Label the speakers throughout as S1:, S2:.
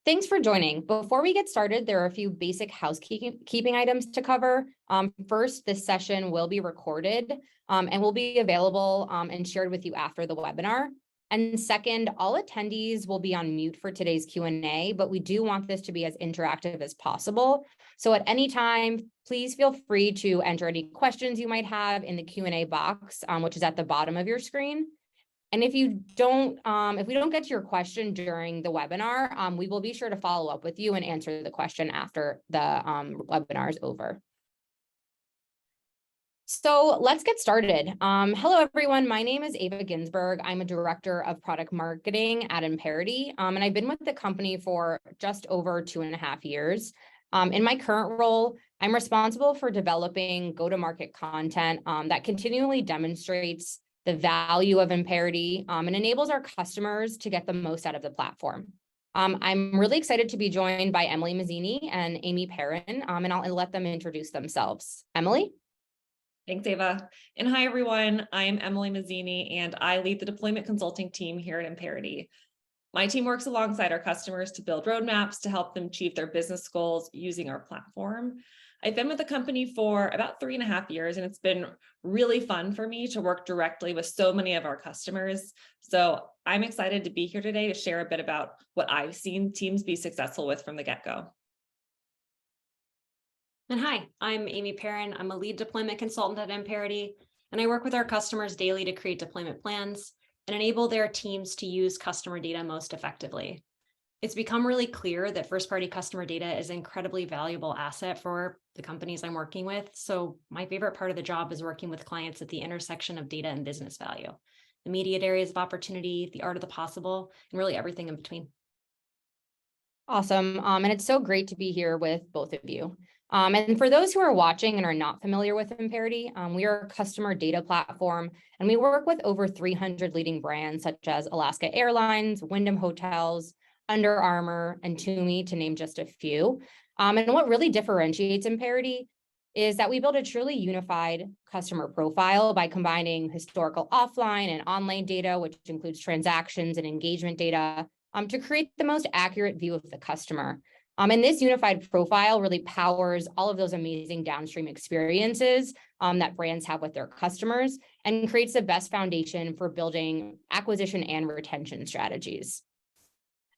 S1: Thanks for joining. Before we get started, there are a few basic housekeeping items to cover. First, this session will be recorded and will be available and shared with you after the webinar. And second, all attendees will be on mute for today's Q&A, but we do want this to be as interactive as possible. So at any time, please feel free to enter any questions you might have in the Q&A box, which is at the bottom of your screen. And if we don't get to your question during the webinar, we will be sure to follow up with you and answer the question after the webinar is over. So let's get started. Hello, everyone. My name is Ava Ginsberg. I'm a director of product marketing at Imperity, and I've been with the company for just over 2.5 years. In my current role, I'm responsible for developing go-to-market content that continually demonstrates the value of Imperity and enables our customers to get the most out of the platform. I'm really excited to be joined by Emily Mazzini and Amy Perrin, and I'll let them introduce themselves. Emily?
S2: Thanks, Ava. And hi, everyone. I'm Emily Mazzini, and I lead the deployment consulting team here at Imperity. My team works alongside our customers to build roadmaps to help them achieve their business goals using our platform. I've been with the company for about 3.5 years, and it's been really fun for me to work directly with so many of our customers. So I'm excited to be here today to share a bit about what I've seen teams be successful with from the get-go.
S3: And hi, I'm Amy Perrin. I'm a lead deployment consultant at Imperity, and I work with our customers daily to create deployment plans and enable their teams to use customer data most effectively. It's become really clear that first-party customer data is an incredibly valuable asset for the companies I'm working with. So my favorite part of the job is working with clients at the intersection of data and business value, the immediate areas of opportunity, the art of the possible, and really everything in between.
S1: Awesome. And it's so great to be here with both of you. And for those who are watching and are not familiar with Imperity, we are a customer data platform, and we work with over 300 leading brands such as Alaska Airlines, Wyndham Hotels, Under Armour, and Tumi, to name just a few. And what really differentiates Imperity is that we build a truly unified customer profile by combining historical offline and online data, which includes transactions and engagement data, to create the most accurate view of the customer. And this unified profile really powers all of those amazing downstream experiences that brands have with their customers and creates the best foundation for building acquisition and retention strategies.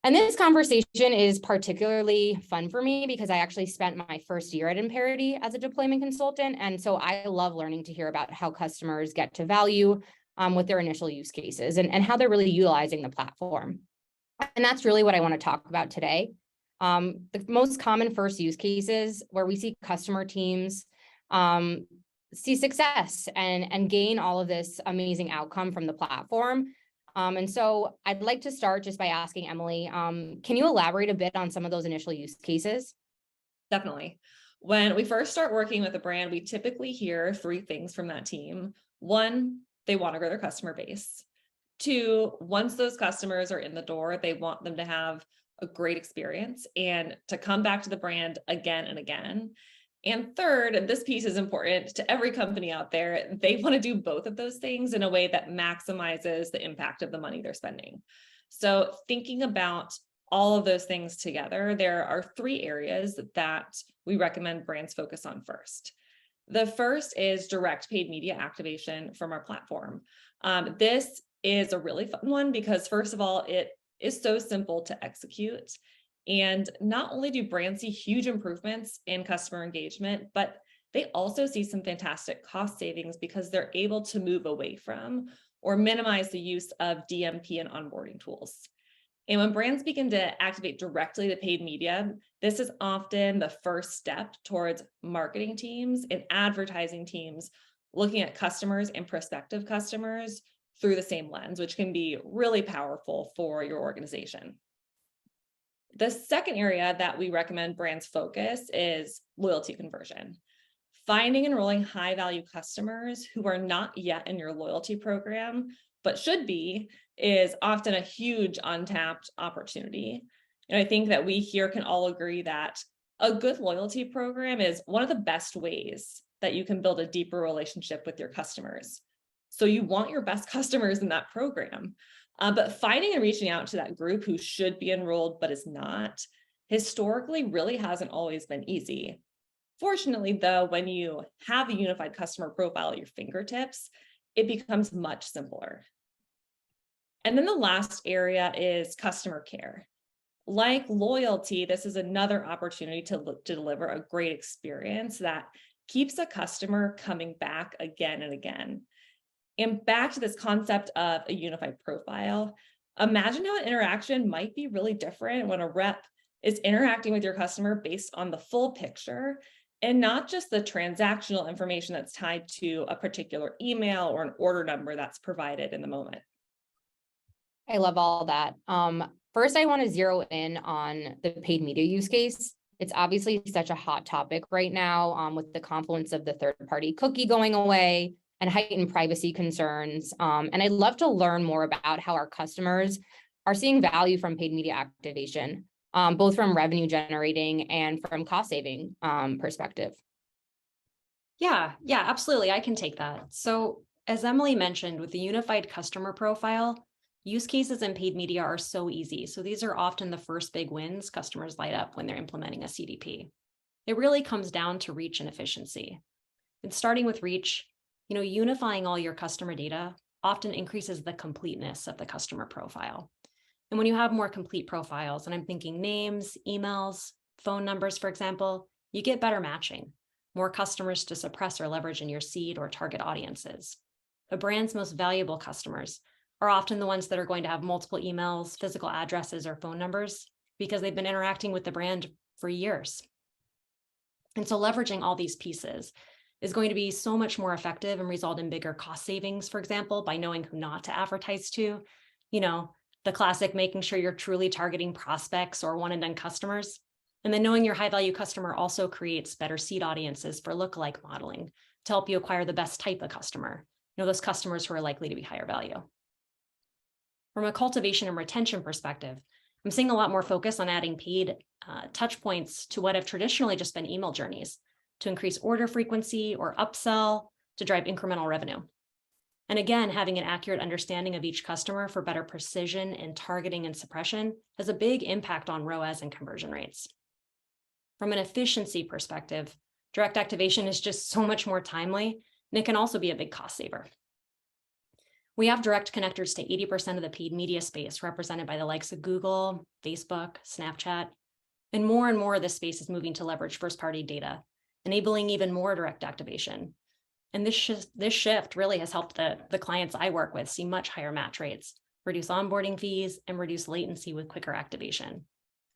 S1: And this conversation is particularly fun for me because I actually spent my first year at Imperity as a deployment consultant. And so I love learning to hear about how customers get to value with their initial use cases and how they're really utilizing the platform. And that's really what I want to talk about today. The most common first use cases where we see customer teams see success and gain all of this amazing outcome from the platform. And so I'd like to start just by asking Emily, can you elaborate a bit on some of those initial use cases?
S2: Definitely. When we first start working with a brand, we typically hear 3 things from that team. 1, they want to grow their customer base. 2, once those customers are in the door, they want them to have a great experience and to come back to the brand again and again. And 3rd, and this piece is important to every company out there, they want to do both of those things in a way that maximizes the impact of the money they're spending. So thinking about all of those things together, there are 3 areas that we recommend brands focus on first. The first is direct paid media activation from our platform. This is a really fun one because, first of all, it is so simple to execute. And not only do brands see huge improvements in customer engagement, but they also see some fantastic cost savings because they're able to move away from or minimize the use of DMP and onboarding tools. And when brands begin to activate directly to paid media, this is often the first step towards marketing teams and advertising teams looking at customers and prospective customers through the same lens, which can be really powerful for your organization. The second area that we recommend brands focus is loyalty conversion. Finding and enrolling high-value customers who are not yet in your loyalty program, but should be, is often a huge untapped opportunity. And I think that we here can all agree that a good loyalty program is one of the best ways that you can build a deeper relationship with your customers. So you want your best customers in that program. But finding and reaching out to that group who should be enrolled but is not, historically really hasn't always been easy. Fortunately, though, when you have a unified customer profile at your fingertips, it becomes much simpler. And then the last area is customer care. Like loyalty, this is another opportunity to deliver a great experience that keeps a customer coming back again and again. And back to this concept of a unified profile, imagine how an interaction might be really different when a rep is interacting with your customer based on the full picture and not just the transactional information that's tied to a particular email or an order number that's provided in the moment.
S1: I love all that. First, I want to zero in on the paid media use case. It's obviously such a hot topic right now, with the confluence of the third-party cookie going away and heightened privacy concerns. And I'd love to learn more about how our customers are seeing value from paid media activation, both from revenue generating and from cost saving perspective.
S3: Yeah, absolutely. I can take that. So as Emily mentioned, with the unified customer profile, use cases in paid media are so easy. So these are often the first big wins customers light up when they're implementing a CDP. It really comes down to reach and efficiency. And starting with reach, unifying all your customer data often increases the completeness of the customer profile. And when you have more complete profiles, and I'm thinking names, emails, phone numbers, for example, you get better matching, more customers to suppress or leverage in your seed or target audiences. A brand's most valuable customers are often the ones that are going to have multiple emails, physical addresses, or phone numbers because they've been interacting with the brand for years. And so leveraging all these pieces is going to be so much more effective and result in bigger cost savings, for example, by knowing who not to advertise to, the classic making sure you're truly targeting prospects or one and done customers. And then knowing your high value customer also creates better seed audiences for lookalike modeling to help you acquire the best type of customer, those customers who are likely to be higher value. From a cultivation and retention perspective, I'm seeing a lot more focus on adding paid touch points to what have traditionally just been email journeys to increase order frequency or upsell to drive incremental revenue. And again, having an accurate understanding of each customer for better precision in targeting and suppression has a big impact on ROAS and conversion rates. From an efficiency perspective, direct activation is just so much more timely, and it can also be a big cost saver. We have direct connectors to 80% of the paid media space represented by the likes of Google, Facebook, Snapchat, and more of this space is moving to leverage first-party data, enabling even more direct activation. And this shift really has helped the clients I work with see much higher match rates, reduce onboarding fees, and reduce latency with quicker activation.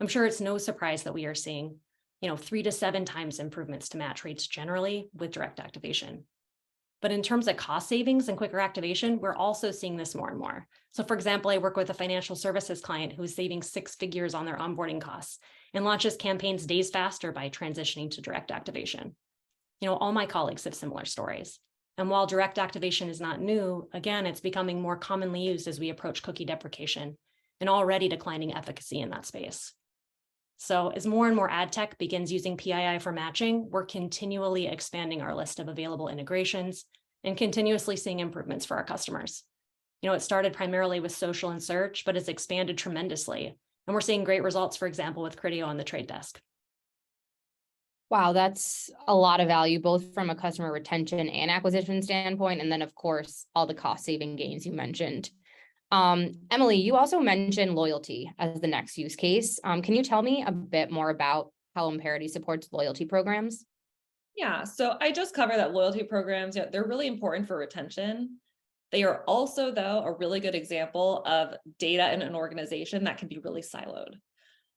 S3: I'm sure it's no surprise that we are seeing, 3 to 7 times improvements to match rates generally with direct activation. But in terms of cost savings and quicker activation, we're also seeing this more and more. So for example, I work with a financial services client who is saving 6 figures on their onboarding costs and launches campaigns days faster by transitioning to direct activation. All my colleagues have similar stories. And while direct activation is not new, again, it's becoming more commonly used as we approach cookie deprecation and already declining efficacy in that space. So as more and more ad tech begins using PII for matching, we're continually expanding our list of available integrations and continuously seeing improvements for our customers. It started primarily with social and search, but it's expanded tremendously. And we're seeing great results, for example, with Criteo on the trade desk.
S1: Wow, that's a lot of value, both from a customer retention and acquisition standpoint, and then of course, all the cost saving gains you mentioned. Emily, you also mentioned loyalty as the next use case. Can you tell me a bit more about how Imperity supports loyalty programs?
S2: Yeah, so I just covered that loyalty programs, they're really important for retention. They are also, though, a really good example of data in an organization that can be really siloed.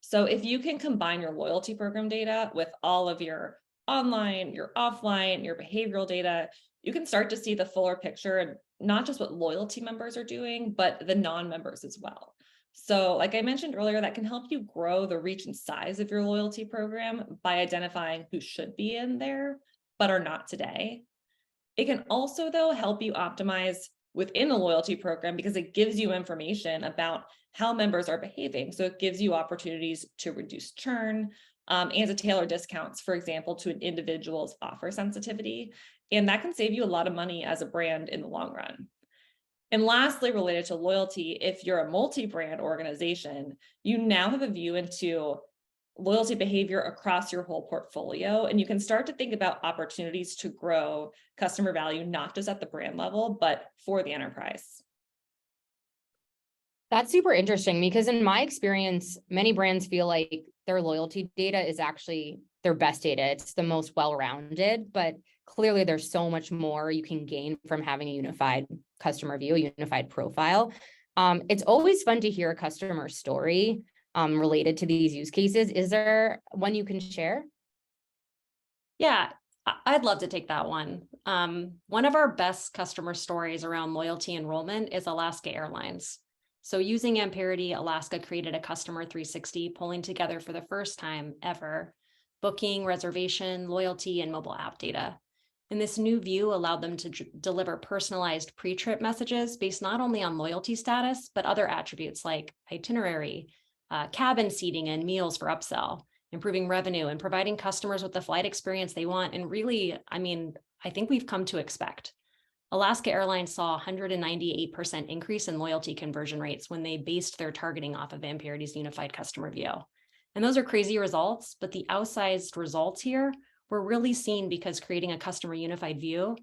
S2: So if you can combine your loyalty program data with all of your online, your offline, your behavioral data, you can start to see the fuller picture and not just what loyalty members are doing, but the non-members as well. So like I mentioned earlier, that can help you grow the reach and size of your loyalty program by identifying who should be in there, but are not today. It can also, though, help you optimize within a loyalty program because it gives you information about how members are behaving. So it gives you opportunities to reduce churn and to tailor discounts, for example, to an individual's offer sensitivity. And that can save you a lot of money as a brand in the long run. And lastly, related to loyalty, if you're a multi-brand organization, you now have a view into loyalty behavior across your whole portfolio, and you can start to think about opportunities to grow customer value, not just at the brand level, but for the enterprise.
S1: That's super interesting because in my experience, many brands feel like their loyalty data is actually their best data. It's the most well-rounded, but clearly there's so much more you can gain from having a unified customer view, a unified profile. It's always fun to hear a customer story related to these use cases. Is there one you can share?
S3: Yeah, I'd love to take that one. One of our best customer stories around loyalty enrollment is Alaska Airlines. So using Amperity, Alaska created a customer 360, pulling together for the first time ever booking, reservation, loyalty, and mobile app data. And this new view allowed them to deliver personalized pre-trip messages based not only on loyalty status, but other attributes like itinerary, cabin seating, and meals for upsell, improving revenue and providing customers with the flight experience they want. And really, I think we've come to expect. Alaska Airlines saw 198% increase in loyalty conversion rates when they based their targeting off of Amperity's unified customer view. And those are crazy results, but the outsized results here were really seen because creating a customer unified view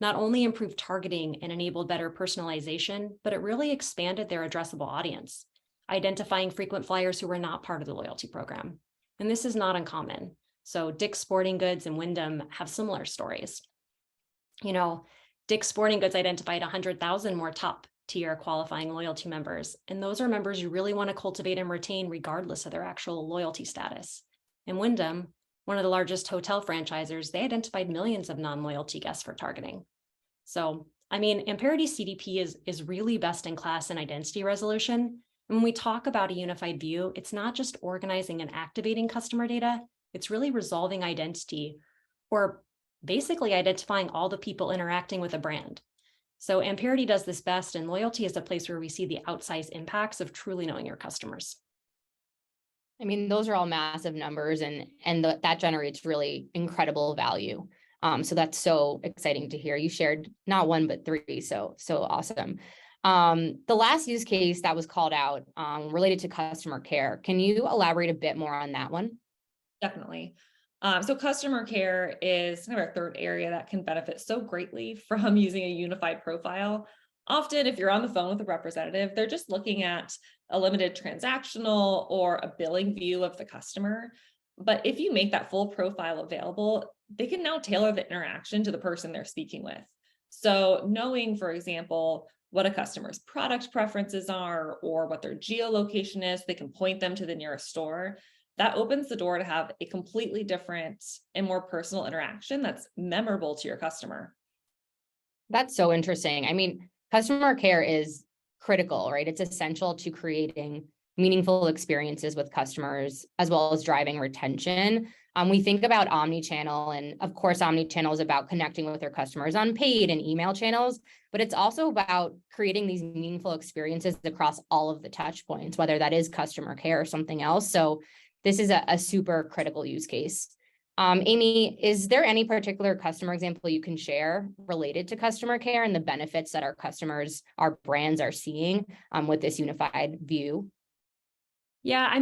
S3: not only improved targeting and enabled better personalization, but it really expanded their addressable audience, identifying frequent flyers who were not part of the loyalty program. And this is not uncommon. So Dick's Sporting Goods and Wyndham have similar stories. Dick's Sporting Goods identified 100,000 more top tier qualifying loyalty members. And those are members you really want to cultivate and retain regardless of their actual loyalty status. And Wyndham, one of the largest hotel franchisors, they identified millions of non-loyalty guests for targeting. So, Amperity CDP is really best in class in identity resolution. And when we talk about a unified view, it's not just organizing and activating customer data, it's really resolving identity, or basically identifying all the people interacting with a brand. So Amperity does this best, and loyalty is a place where we see the outsized impacts of truly knowing your customers.
S1: Those are all massive numbers, and that generates really incredible value. So that's so exciting to hear. You shared not one, but three. So awesome. The last use case that was called out related to customer care. Can you elaborate a bit more on that one?
S2: Definitely. So customer care is kind of our third area that can benefit so greatly from using a unified profile. Often, if you're on the phone with a representative, they're just looking at a limited transactional or a billing view of the customer. But if you make that full profile available, they can now tailor the interaction to the person they're speaking with. So knowing, for example, what a customer's product preferences are or what their geolocation is, they can point them to the nearest store. That opens the door to have a completely different and more personal interaction that's memorable to your customer.
S1: That's so interesting. Customer care is critical, right? It's essential to creating meaningful experiences with customers, as well as driving retention. We think about omnichannel, and of course, omnichannel is about connecting with their customers on paid and email channels, but it's also about creating these meaningful experiences across all of the touch points, whether that is customer care or something else. So this is a super critical use case. Amy, is there any particular customer example you can share related to customer care and the benefits that our customers, our brands are seeing with this unified view?
S3: Yeah,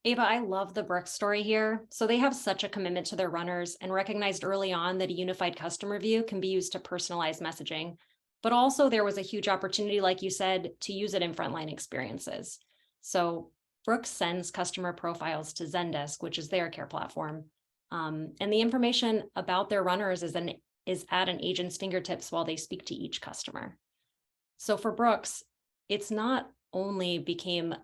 S3: Ava, I love the Brooks story here. So they have such a commitment to their runners and recognized early on that a unified customer view can be used to personalize messaging. But also there was a huge opportunity, like you said, to use it in frontline experiences. So Brooks sends customer profiles to Zendesk, which is their care platform. And the information about their runners is at an agent's fingertips while they speak to each customer. So for Brooks, it's not only became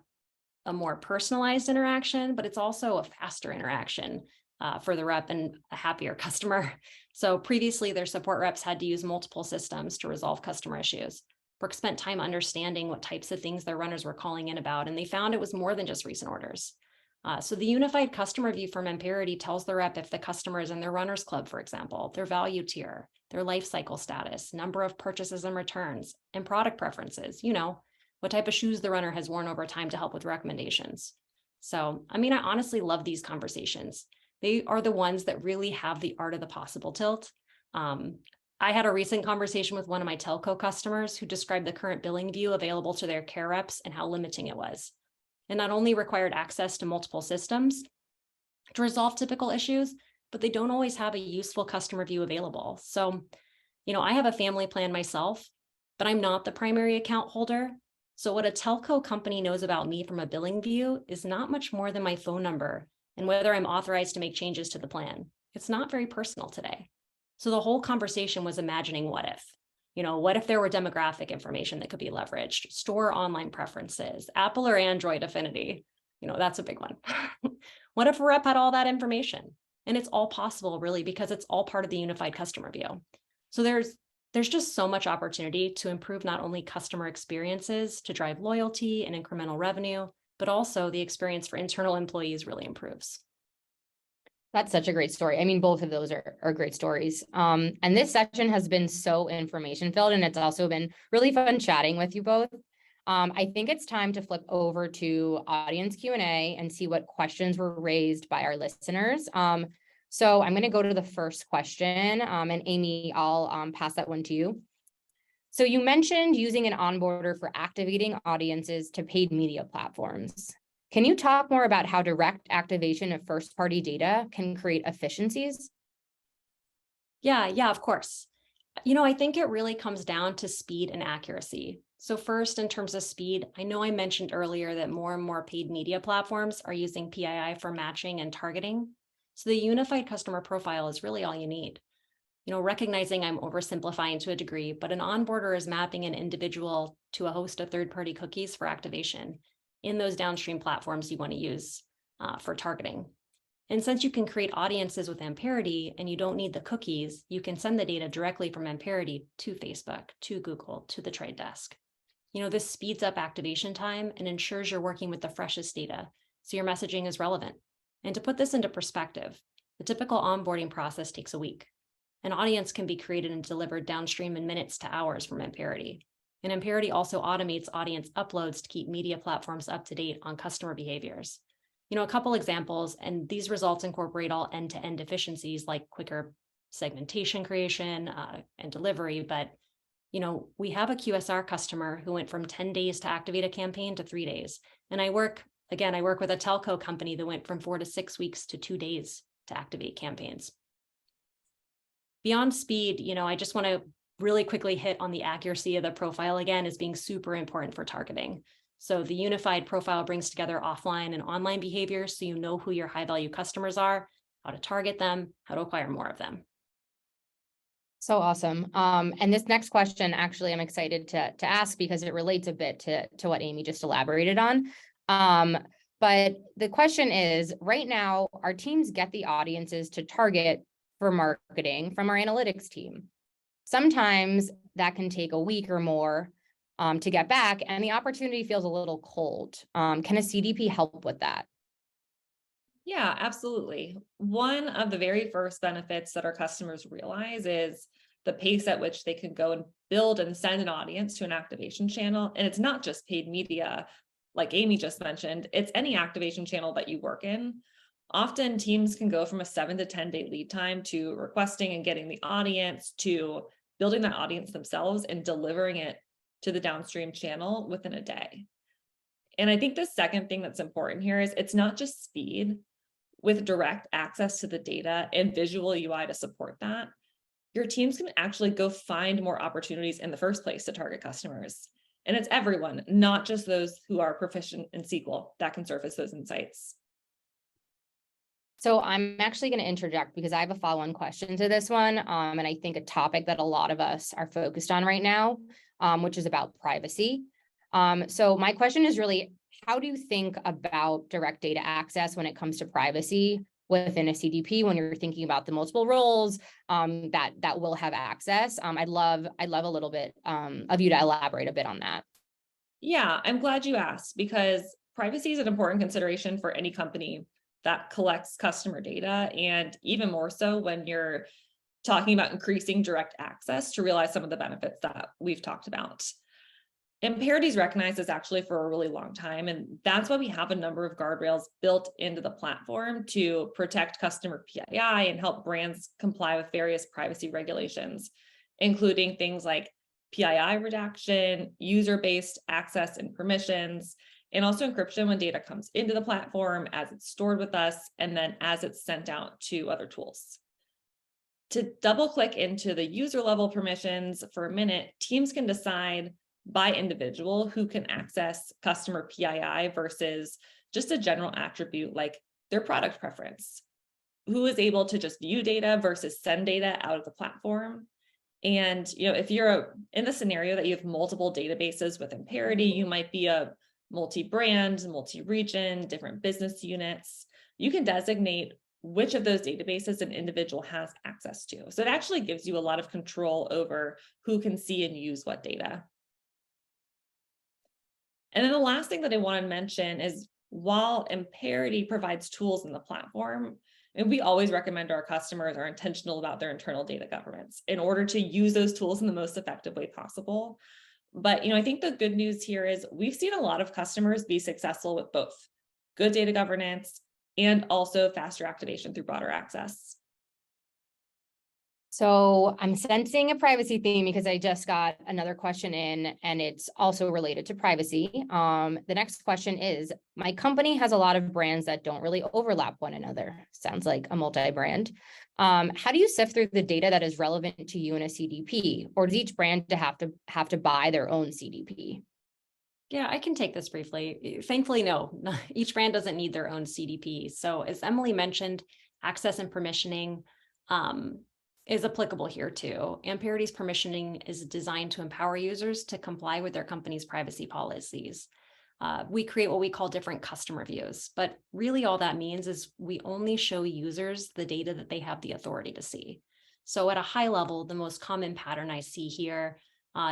S3: a more personalized interaction, but it's also a faster interaction for the rep and a happier customer. So previously, their support reps had to use multiple systems to resolve customer issues. Brooks spent time understanding what types of things their runners were calling in about, and they found it was more than just recent orders. So the unified customer view from Amperity tells the rep if the customer is in their runners club, for example, their value tier, their life cycle status, number of purchases and returns, and product preferences, what type of shoes the runner has worn over time to help with recommendations. So, I honestly love these conversations. They are the ones that really have the art of the possible tilt. I I had a recent conversation with one of my telco customers who described the current billing view available to their care reps and how limiting it was. It not only required access to multiple systems to resolve typical issues, but they don't always have a useful customer view available. So, I have a family plan myself, but I'm not the primary account holder. So what a telco company knows about me from a billing view is not much more than my phone number and whether I'm authorized to make changes to the plan. It's not very personal today. So the whole conversation was imagining what if. What if there were demographic information that could be leveraged, store online preferences, Apple or Android affinity? That's a big one. What if a rep had all that information? And it's all possible, really, because it's all part of the unified customer view. So there's just so much opportunity to improve not only customer experiences to drive loyalty and incremental revenue, but also the experience for internal employees really improves.
S1: That's such a great story. I mean, both of those are great stories. And this session has been so information filled, and it's also been really fun chatting with you both. I think it's time to flip over to audience Q&A and see what questions were raised by our listeners. So I'm going to go to the first question, and Amy, I'll pass that one to you. So you mentioned using an onboarder for activating audiences to paid media platforms. Can you talk more about how direct activation of first-party data can create efficiencies?
S3: Yeah, of course. I think it really comes down to speed and accuracy. So first, in terms of speed, I know I mentioned earlier that more and more paid media platforms are using PII for matching and targeting. So the unified customer profile is really all you need. Recognizing I'm oversimplifying to a degree, but an onboarder is mapping an individual to a host of third-party cookies for activation in those downstream platforms you want to use for targeting. And since you can create audiences with Amperity and you don't need the cookies, you can send the data directly from Amperity to Facebook, to Google, to the Trade Desk. This speeds up activation time and ensures you're working with the freshest data, so your messaging is relevant. And to put this into perspective, the typical onboarding process takes a week. An audience can be created and delivered downstream in minutes to hours from Amperity. And Amperity also automates audience uploads to keep media platforms up to date on customer behaviors. A couple examples, and these results incorporate all end-to-end efficiencies like quicker segmentation creation and delivery. But, we have a QSR customer who went from 10 days to activate a campaign to 3 days. And I work with a telco company that went from 4 to 6 weeks to 2 days to activate campaigns. Beyond speed, I just want to really quickly hit on the accuracy of the profile again as being super important for targeting. So the unified profile brings together offline and online behaviors so you know who your high value customers are, how to target them, how to acquire more of them.
S1: So awesome. And this next question, actually, I'm excited to ask because it relates a bit to what Amy just elaborated on. But the question is, right now, our teams get the audiences to target for marketing from our analytics team. Sometimes that can take a week or more to get back, and the opportunity feels a little cold. Can a CDP help with that?
S2: Yeah, absolutely. One of the very first benefits that our customers realize is the pace at which they can go and build and send an audience to an activation channel. And it's not just paid media, like Amy just mentioned, it's any activation channel that you work in. Often teams can go from a 7 to 10 day lead time to requesting and getting the audience to building that audience themselves and delivering it to the downstream channel within a day. And I think the second thing that's important here is it's not just speed. With direct access to the data and visual UI to support that, your teams can actually go find more opportunities in the first place to target customers. And it's everyone, not just those who are proficient in SQL, that can surface those insights.
S1: So I'm actually going to interject because I have a follow-on question to this one. And I think a topic that a lot of us are focused on right now, which is about privacy. So my question is really, how do you think about direct data access when it comes to privacy within a CDP when you're thinking about the multiple roles that will have access? I'd love a little bit of you to elaborate a bit on that.
S2: Yeah, I'm glad you asked because privacy is an important consideration for any company that collects customer data, and even more so when you're talking about increasing direct access to realize some of the benefits that we've talked about. Amperity is recognized as actually for a really long time, and that's why we have a number of guardrails built into the platform to protect customer PII and help brands comply with various privacy regulations. including things like PII redaction, user-based access and permissions, and also encryption when data comes into the platform as it's stored with us, and then as it's sent out to other tools. To double click into the user level permissions for a minute, teams can decide by individual who can access customer PII versus just a general attribute like their product preference. Who is able to just view data versus send data out of the platform. And if you're in the scenario that you have multiple databases with Imperity, you might be a multi-brand, multi-region, different business units. You can designate which of those databases an individual has access to. So it actually gives you a lot of control over who can see and use what data. And then the last thing that I want to mention is while Imperity provides tools in the platform, and we always recommend our customers are intentional about their internal data governance in order to use those tools in the most effective way possible. But I think the good news here is we've seen a lot of customers be successful with both good data governance and also faster activation through broader access.
S1: So I'm sensing a privacy theme because I just got another question in and it's also related to privacy. The next question is, my company has a lot of brands that don't really overlap one another. Sounds like a multi-brand. How do you sift through the data that is relevant to you in a CDP? Or does each brand have to buy their own CDP?
S3: Yeah, I can take this briefly. Thankfully, no, each brand doesn't need their own CDP. So as Emily mentioned, access and permissioning is applicable here too. Imperity's permissioning is designed to empower users to comply with their company's privacy policies. We create what we call different customer views, but really all that means is we only show users the data that they have the authority to see. So at a high level, the most common pattern I see here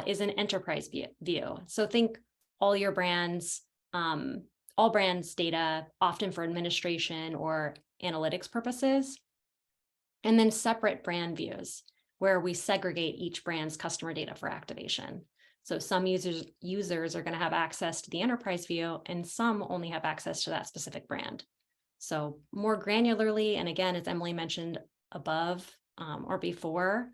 S3: is an enterprise view. So think all your brands, all brands data, often for administration or analytics purposes. And then separate brand views where we segregate each brand's customer data for activation. So some users are going to have access to the enterprise view and some only have access to that specific brand. So more granularly, and again, as Emily mentioned above or before,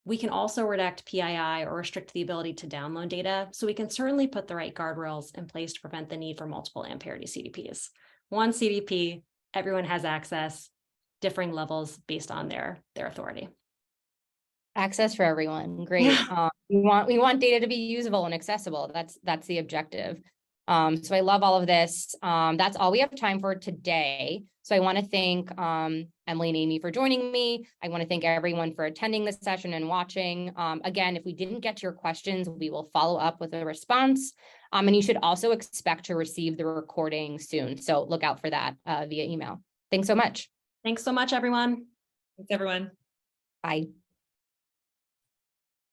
S3: we can also redact PII or restrict the ability to download data. So we can certainly put the right guardrails in place to prevent the need for multiple Imperity CDPs. One CDP, everyone has access, differing levels based on their authority.
S1: Access for everyone. Great. We want data to be usable and accessible. That's the objective. So I love all of this. That's all we have time for today. So I want to thank Emily and Amy for joining me. I want to thank everyone for attending this session and watching. Again, if we didn't get to your questions, we will follow up with a response. And you should also expect to receive the recording soon. So look out for that via email. Thanks so much.
S3: Thanks so much, everyone.
S2: Thanks, everyone.
S1: Bye.